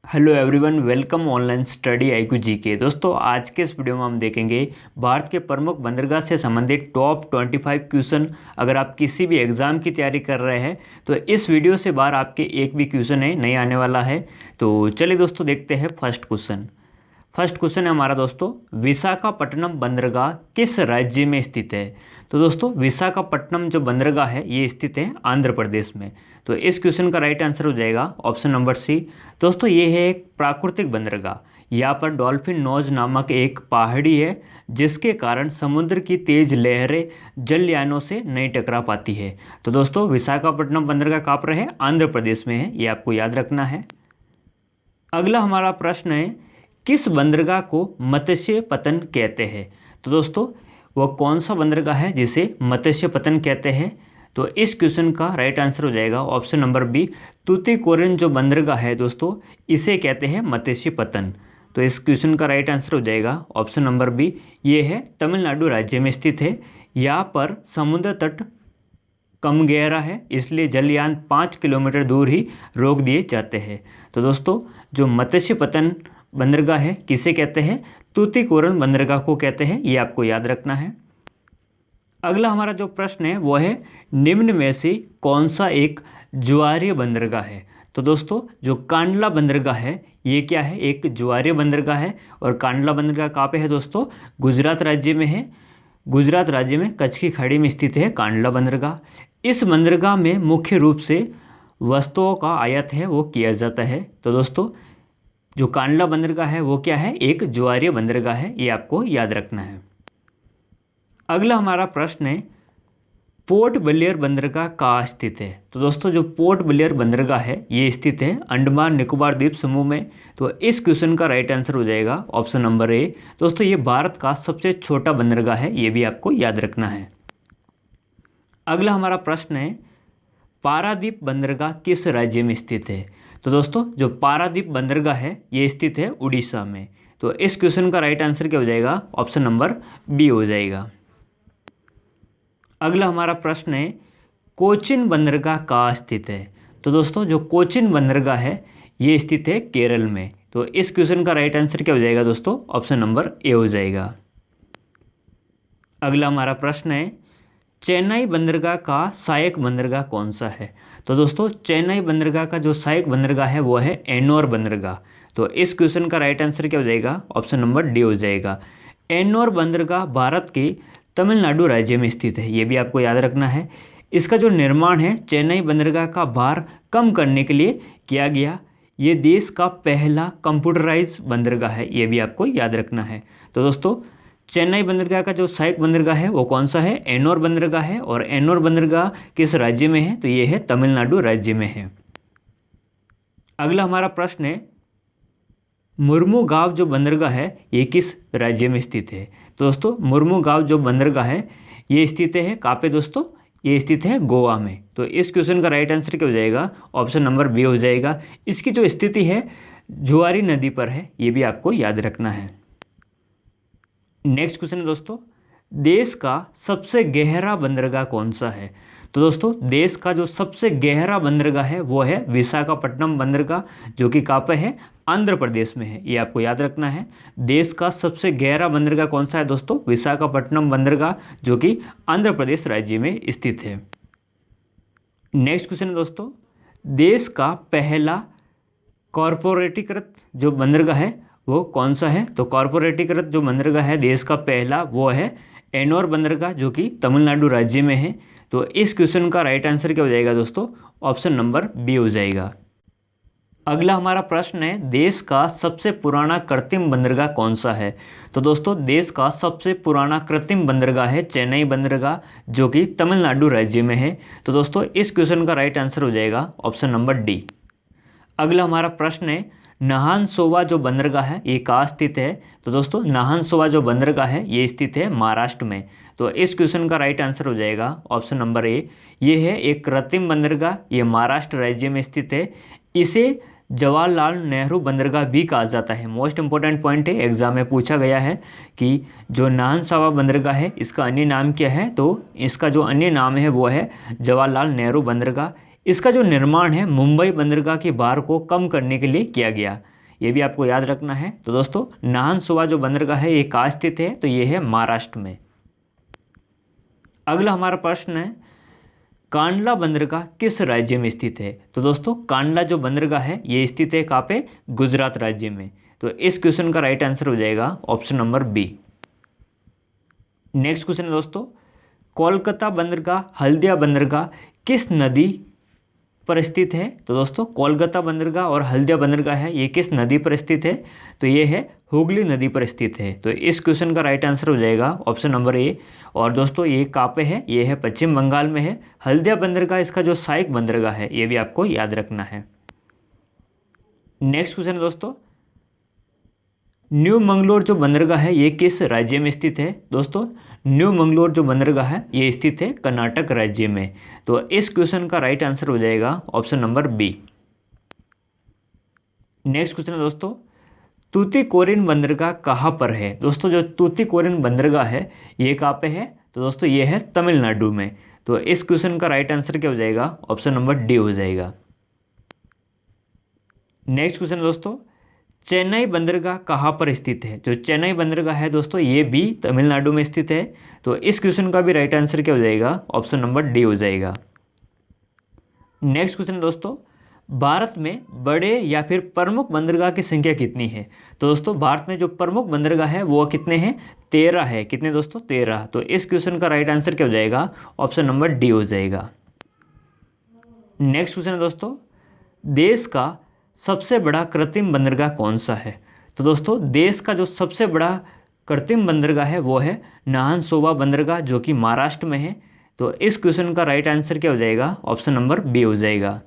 Hello everyone, welcome online study IQ GK। दोस्तों, आज के इस वीडियो में हम देखेंगे भारत के प्रमुख बंदरगाह से संबंधित टॉप 25 क्वेश्चन। अगर आप किसी भी एग्ज़ाम की तैयारी कर रहे हैं तो इस वीडियो से बाहर आपके एक भी क्वेश्चन है नहीं आने वाला है। तो चलिए दोस्तों, देखते हैं फर्स्ट क्वेश्चन है हमारा दोस्तों, विशाखापट्टनम बंदरगाह किस राज्य में स्थित है। तो दोस्तों, विशाखापट्टनम जो बंदरगाह है ये स्थित है आंध्र प्रदेश में। तो इस क्वेश्चन का राइट आंसर हो जाएगा ऑप्शन नंबर सी। दोस्तों, ये है एक प्राकृतिक बंदरगाह। यहाँ पर डॉल्फिन नोज नामक एक पहाड़ी है जिसके कारण समुद्र की तेज लहरें जलयानों से नहीं टकरा पाती है। तो दोस्तों, विशाखापट्टनम बंदरगाह कहाँ पर है? आंध्र प्रदेश में है, ये आपको याद रखना है। अगला हमारा प्रश्न है, किस बंदरगाह को मत्स्य पतन कहते हैं। तो दोस्तों, वह कौन सा बंदरगाह है जिसे मत्स्य पतन कहते हैं? तो इस क्वेश्चन का राइट आंसर हो जाएगा ऑप्शन नंबर बी। तूतीकोरिन जो बंदरगाह है दोस्तों, इसे कहते हैं मत्स्य पतन। तो इस क्वेश्चन का राइट आंसर हो जाएगा ऑप्शन नंबर बी। ये है तमिलनाडु राज्य में स्थित है। यहाँ पर समुद्र तट कम गहरा है, इसलिए जलयान 5 किलोमीटर दूर ही रोक दिए जाते हैं। तो दोस्तों, जो मत्स्य पतन बंदरगाह है किसे कहते हैं? तूतीकोरिन बंदरगाह को कहते हैं, ये आपको याद रखना है। अगला हमारा जो प्रश्न है वो है, निम्न में से कौन सा एक ज्वारीय बंदरगाह है। तो दोस्तों, जो कांडला बंदरगाह है ये क्या है? एक ज्वारीय बंदरगाह है। और कांडला बंदरगाह कहाँ पे है दोस्तों? गुजरात राज्य में है। गुजरात राज्य में कच्छ की खाड़ी में स्थित है कांडला बंदरगाह। इस बंदरगाह में मुख्य रूप से वस्तुओं का आयात है वो किया जाता है। तो दोस्तों, जो कांडला बंदरगाह है वो क्या है? एक ज्वारीय बंदरगाह है, ये आपको याद रखना है। अगला हमारा प्रश्न है, पोर्ट ब्लेयर बंदरगाह कहाँ स्थित है। तो दोस्तों, जो पोर्ट ब्लेयर बंदरगाह है ये स्थित है अंडमान निकोबार द्वीप समूह में। तो इस क्वेश्चन का राइट आंसर हो जाएगा ऑप्शन नंबर ए। दोस्तों, ये भारत का सबसे छोटा बंदरगाह है, ये भी आपको याद रखना है। अगला हमारा प्रश्न है, पारादीप बंदरगाह किस राज्य में स्थित है। तो दोस्तों, जो पारादीप बंदरगाह है ये स्थित है उड़ीसा में। तो इस क्वेश्चन का राइट आंसर क्या हो जाएगा? ऑप्शन नंबर बी हो जाएगा। अगला हमारा प्रश्न है, कोचिन बंदरगाह कहाँ स्थित है। तो दोस्तों, जो कोचिन बंदरगाह है ये स्थित है केरल में। तो इस क्वेश्चन का राइट आंसर क्या हो जाएगा दोस्तों? ऑप्शन नंबर ए हो जाएगा। अगला हमारा प्रश्न है, चेन्नई बंदरगाह का सहायक बंदरगाह कौन सा है। तो दोस्तों, चेन्नई बंदरगाह का जो सहायक बंदरगाह है वो है एन्नोर बंदरगाह। तो इस क्वेश्चन का राइट आंसर क्या हो जाएगा? ऑप्शन नंबर डी हो जाएगा। एन्नोर बंदरगाह भारत के तमिलनाडु राज्य में स्थित है, ये भी आपको याद रखना है। इसका जो निर्माण है चेन्नई बंदरगाह का भार कम करने के लिए किया गया। ये देश का पहला कंप्यूटराइज बंदरगाह है, ये भी आपको याद रखना है। तो दोस्तों, चेन्नई बंदरगाह का जो सहायक बंदरगाह है वो कौन सा है? एन्नोर बंदरगाह है। और एन्नोर बंदरगाह किस राज्य में है? तो ये है तमिलनाडु राज्य में है। अगला हमारा प्रश्न है, मुर्मुगांव जो बंदरगाह है ये किस राज्य में स्थित है। तो दोस्तों, मुर्मुगांव जो बंदरगाह है ये स्थित है कहाँ पे दोस्तों? ये स्थित है गोवा में। तो इस क्वेश्चन का राइट आंसर क्या हो जाएगा? ऑप्शन नंबर बी हो जाएगा। इसकी जो स्थिति है जुआरी नदी पर है, ये भी आपको याद रखना है। नेक्स्ट क्वेश्चन है दोस्तों, देश का सबसे गहरा बंदरगाह कौन सा है। तो दोस्तों, देश का जो सबसे गहरा बंदरगाह है वो है विशाखापट्टनम बंदरगाह, जो कि कहाँ पे है? आंध्र प्रदेश में है, ये आपको याद रखना है। देश का सबसे गहरा बंदरगाह कौन सा है दोस्तों? विशाखापट्टनम बंदरगाह, जो कि आंध्र प्रदेश राज्य में स्थित है। नेक्स्ट क्वेश्चन है दोस्तों, देश का पहला कॉरपोरेटीकृत जो बंदरगाह है वो कौन सा है। तो कॉरपोरेटीकृत जो बंदरगाह है देश का पहला वो है एन्नोर बंदरगाह, जो कि तमिलनाडु राज्य में है। तो इस क्वेश्चन का राइट आंसर क्या हो जाएगा दोस्तों? ऑप्शन नंबर बी हो जाएगा। अगला हमारा प्रश्न है, देश का सबसे पुराना कृत्रिम बंदरगाह कौन सा है। तो दोस्तों, देश का सबसे पुराना कृत्रिम बंदरगाह है चेन्नई बंदरगाह, जो कि तमिलनाडु राज्य में है। तो दोस्तों, इस क्वेश्चन का राइट आंसर हो जाएगा ऑप्शन नंबर डी। अगला हमारा प्रश्न है, नाहनसोवा जो बंदरगाह है ये कहाँ स्थित है। तो दोस्तों, नाहनसोवा जो बंदरगाह है ये स्थित है महाराष्ट्र में। तो इस क्वेश्चन का राइट आंसर हो जाएगा ऑप्शन नंबर ए। ये है एक कृत्रिम बंदरगाह, ये महाराष्ट्र राज्य में स्थित है। इसे जवाहरलाल नेहरू बंदरगाह भी कहा जाता है। मोस्ट इंपॉर्टेंट पॉइंट है, एग्जाम में पूछा गया है कि जो नाहनसोवा बंदरगाह है इसका अन्य नाम क्या है। तो इसका जो अन्य नाम है वो है जवाहरलाल नेहरू बंदरगाह। इसका जो निर्माण है मुंबई बंदरगाह के भार को कम करने के लिए किया गया। ये भी आपको याद रखना है। तो दोस्तों नाहनसोवा जो बंदरगाह है ये कहाँ स्थित है, तो ये है महाराष्ट्र में। अगला हमारा प्रश्न है कांडला बंदरगाह किस राज्य में स्थित है। तो दोस्तों कांडला जो बंदरगाह है ये स्थित है कहाँ पे, गुजरात राज्य में। तो इस क्वेश्चन का राइट आंसर हो जाएगा option number b. Next question है दोस्तों कोलकाता बंदरगाह हल्दिया बंदरगाह किस नदी पर स्थित है। तो दोस्तों कोलकाता बंदरगाह और हल्दिया बंदरगाह है ये किस नदी पर स्थित है, तो ये है हुगली नदी पर स्थित है। तो इस क्वेश्चन का राइट आंसर हो जाएगा ऑप्शन नंबर ए। और दोस्तों ये कहाँ पे है, ये है पश्चिम बंगाल में है। हल्दिया बंदरगाह इसका जो सहायक बंदरगाह है ये भी आपको याद रखना है। नेक्स्ट क्वेश्चन है दोस्तों न्यू मंगलोर जो बंदरगाह है ये किस राज्य में स्थित है। दोस्तों न्यू मंगलोर जो बंदरगाह है ये स्थित है कर्नाटक राज्य में। तो इस क्वेश्चन का राइट आंसर हो जाएगा option number b. Next question है दोस्तों तूतीकोरिन बंदरगाह कहाँ पर है। दोस्तों जो तूतीकोरिन बंदरगाह है ये कहाँ पे है, तो दोस्तों ये है तमिलनाडु में। तो इस क्वेश्चन का राइट आंसर क्या हो जाएगा, ऑप्शन नंबर डी हो जाएगा। नेक्स्ट क्वेश्चन है दोस्तों चेन्नई बंदरगाह कहाँ पर स्थित है। जो चेन्नई बंदरगाह है दोस्तों ये भी तमिलनाडु में स्थित है। तो इस क्वेश्चन का भी राइट आंसर क्या हो जाएगा, ऑप्शन नंबर डी हो जाएगा। नेक्स्ट क्वेश्चन है दोस्तों भारत में बड़े या फिर प्रमुख बंदरगाह की संख्या कितनी है। तो दोस्तों भारत में जो प्रमुख बंदरगाह है वो कितने हैं, 13 है। कितने दोस्तों, 13। तो इस क्वेश्चन का राइट आंसर क्या हो जाएगा, ऑप्शन नंबर डी हो जाएगा। नेक्स्ट क्वेश्चन है दोस्तों देश का सबसे बड़ा कृत्रिम बंदरगाह कौन सा है। तो दोस्तों देश का जो सबसे बड़ा कृत्रिम बंदरगाह है वो है नाहनसोवा बंदरगाह जो कि महाराष्ट्र में है। तो इस क्वेश्चन का राइट आंसर क्या हो जाएगा, ऑप्शन नंबर बी हो जाएगा।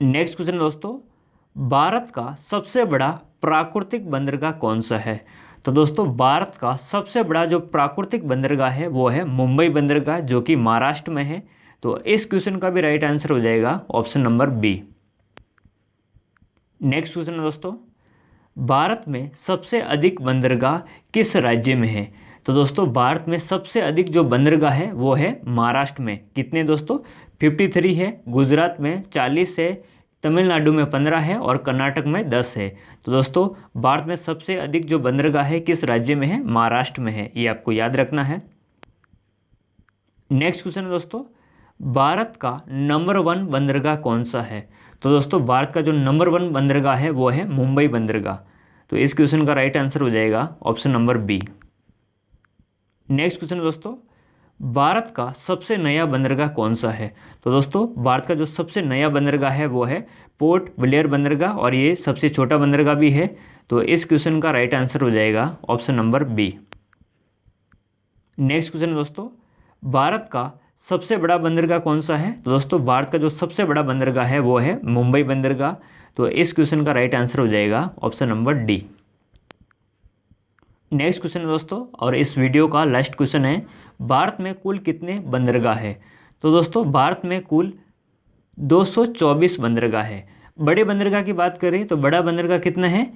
नेक्स्ट क्वेश्चन दोस्तों भारत का सबसे बड़ा प्राकृतिक बंदरगाह कौन सा है। तो दोस्तों भारत का सबसे बड़ा जो प्राकृतिक बंदरगाह है वो है मुंबई बंदरगाह जो कि महाराष्ट्र में है। तो इस क्वेश्चन का भी राइट आंसर हो जाएगा option number b. Next question है दोस्तों भारत में सबसे अधिक बंदरगाह किस राज्य में है। तो दोस्तों भारत में सबसे अधिक जो बंदरगाह है वो है महाराष्ट्र में। कितने दोस्तों, 53 है। गुजरात में 40 है, तमिलनाडु में 15 है और कर्नाटक में 10 है। तो दोस्तों भारत में सबसे अधिक जो बंदरगाह है किस राज्य में है, महाराष्ट्र में है। ये आपको याद रखना है। नेक्स्ट क्वेश्चन है दोस्तों भारत का नंबर 1 बंदरगाह कौन सा है। तो दोस्तों भारत का जो नंबर 1 बंदरगाह है वो है मुंबई बंदरगाह। तो इस क्वेश्चन का राइट आंसर हो जाएगा option number b. Next question है दोस्तों भारत का सबसे नया बंदरगाह कौन सा है। तो दोस्तों भारत का जो सबसे नया बंदरगाह है वो है पोर्ट ब्लेयर बंदरगाह और ये सबसे छोटा बंदरगाह भी है। तो इस क्वेश्चन का राइट आंसर हो जाएगा option number b. Next question है दोस्तों भारत का सबसे बड़ा बंदरगाह कौन सा है। तो दोस्तों भारत का जो सबसे बड़ा बंदरगाह है वो है मुंबई बंदरगाह। तो इस क्वेश्चन का राइट आंसर हो जाएगा option number D. Next question है दोस्तों और इस वीडियो का लास्ट क्वेश्चन है भारत में कुल कितने बंदरगाह है। तो दोस्तों भारत में कुल 224 बंदरगाह है। बड़े बंदरगाह की बात करें तो बड़ा बंदरगाह कितना है,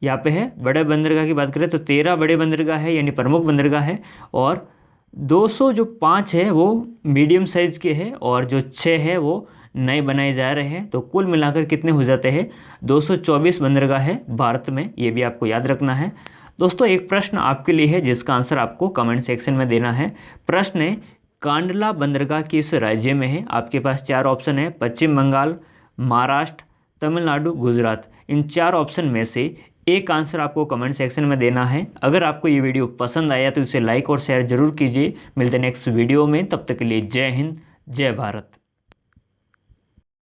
यहाँ पे है। बड़े बंदरगाह की बात करें तो 13 बड़े बंदरगाह है यानी प्रमुख बंदरगाह है और 205 है वो मीडियम साइज़ के हैं और जो 6 है वो नए बनाए जा रहे हैं। तो कुल मिलाकर कितने हो जाते हैं, 224 बंदरगाह है भारत में। ये भी आपको याद रखना है। दोस्तों एक प्रश्न आपके लिए है जिसका आंसर आपको कमेंट सेक्शन में देना है। प्रश्न है कांडला बंदरगाह किस राज्य में है। आपके पास 4 ऑप्शन है, पश्चिम बंगाल, महाराष्ट्र, तमिलनाडु, गुजरात। इन 4 ऑप्शन में से एक आंसर आपको कमेंट सेक्शन में देना है। अगर आपको ये वीडियो पसंद आया तो इसे लाइक और शेयर जरूर कीजिए। मिलते हैं नेक्स्ट वीडियो में, तब तक के लिए जय हिंद, जय भारत।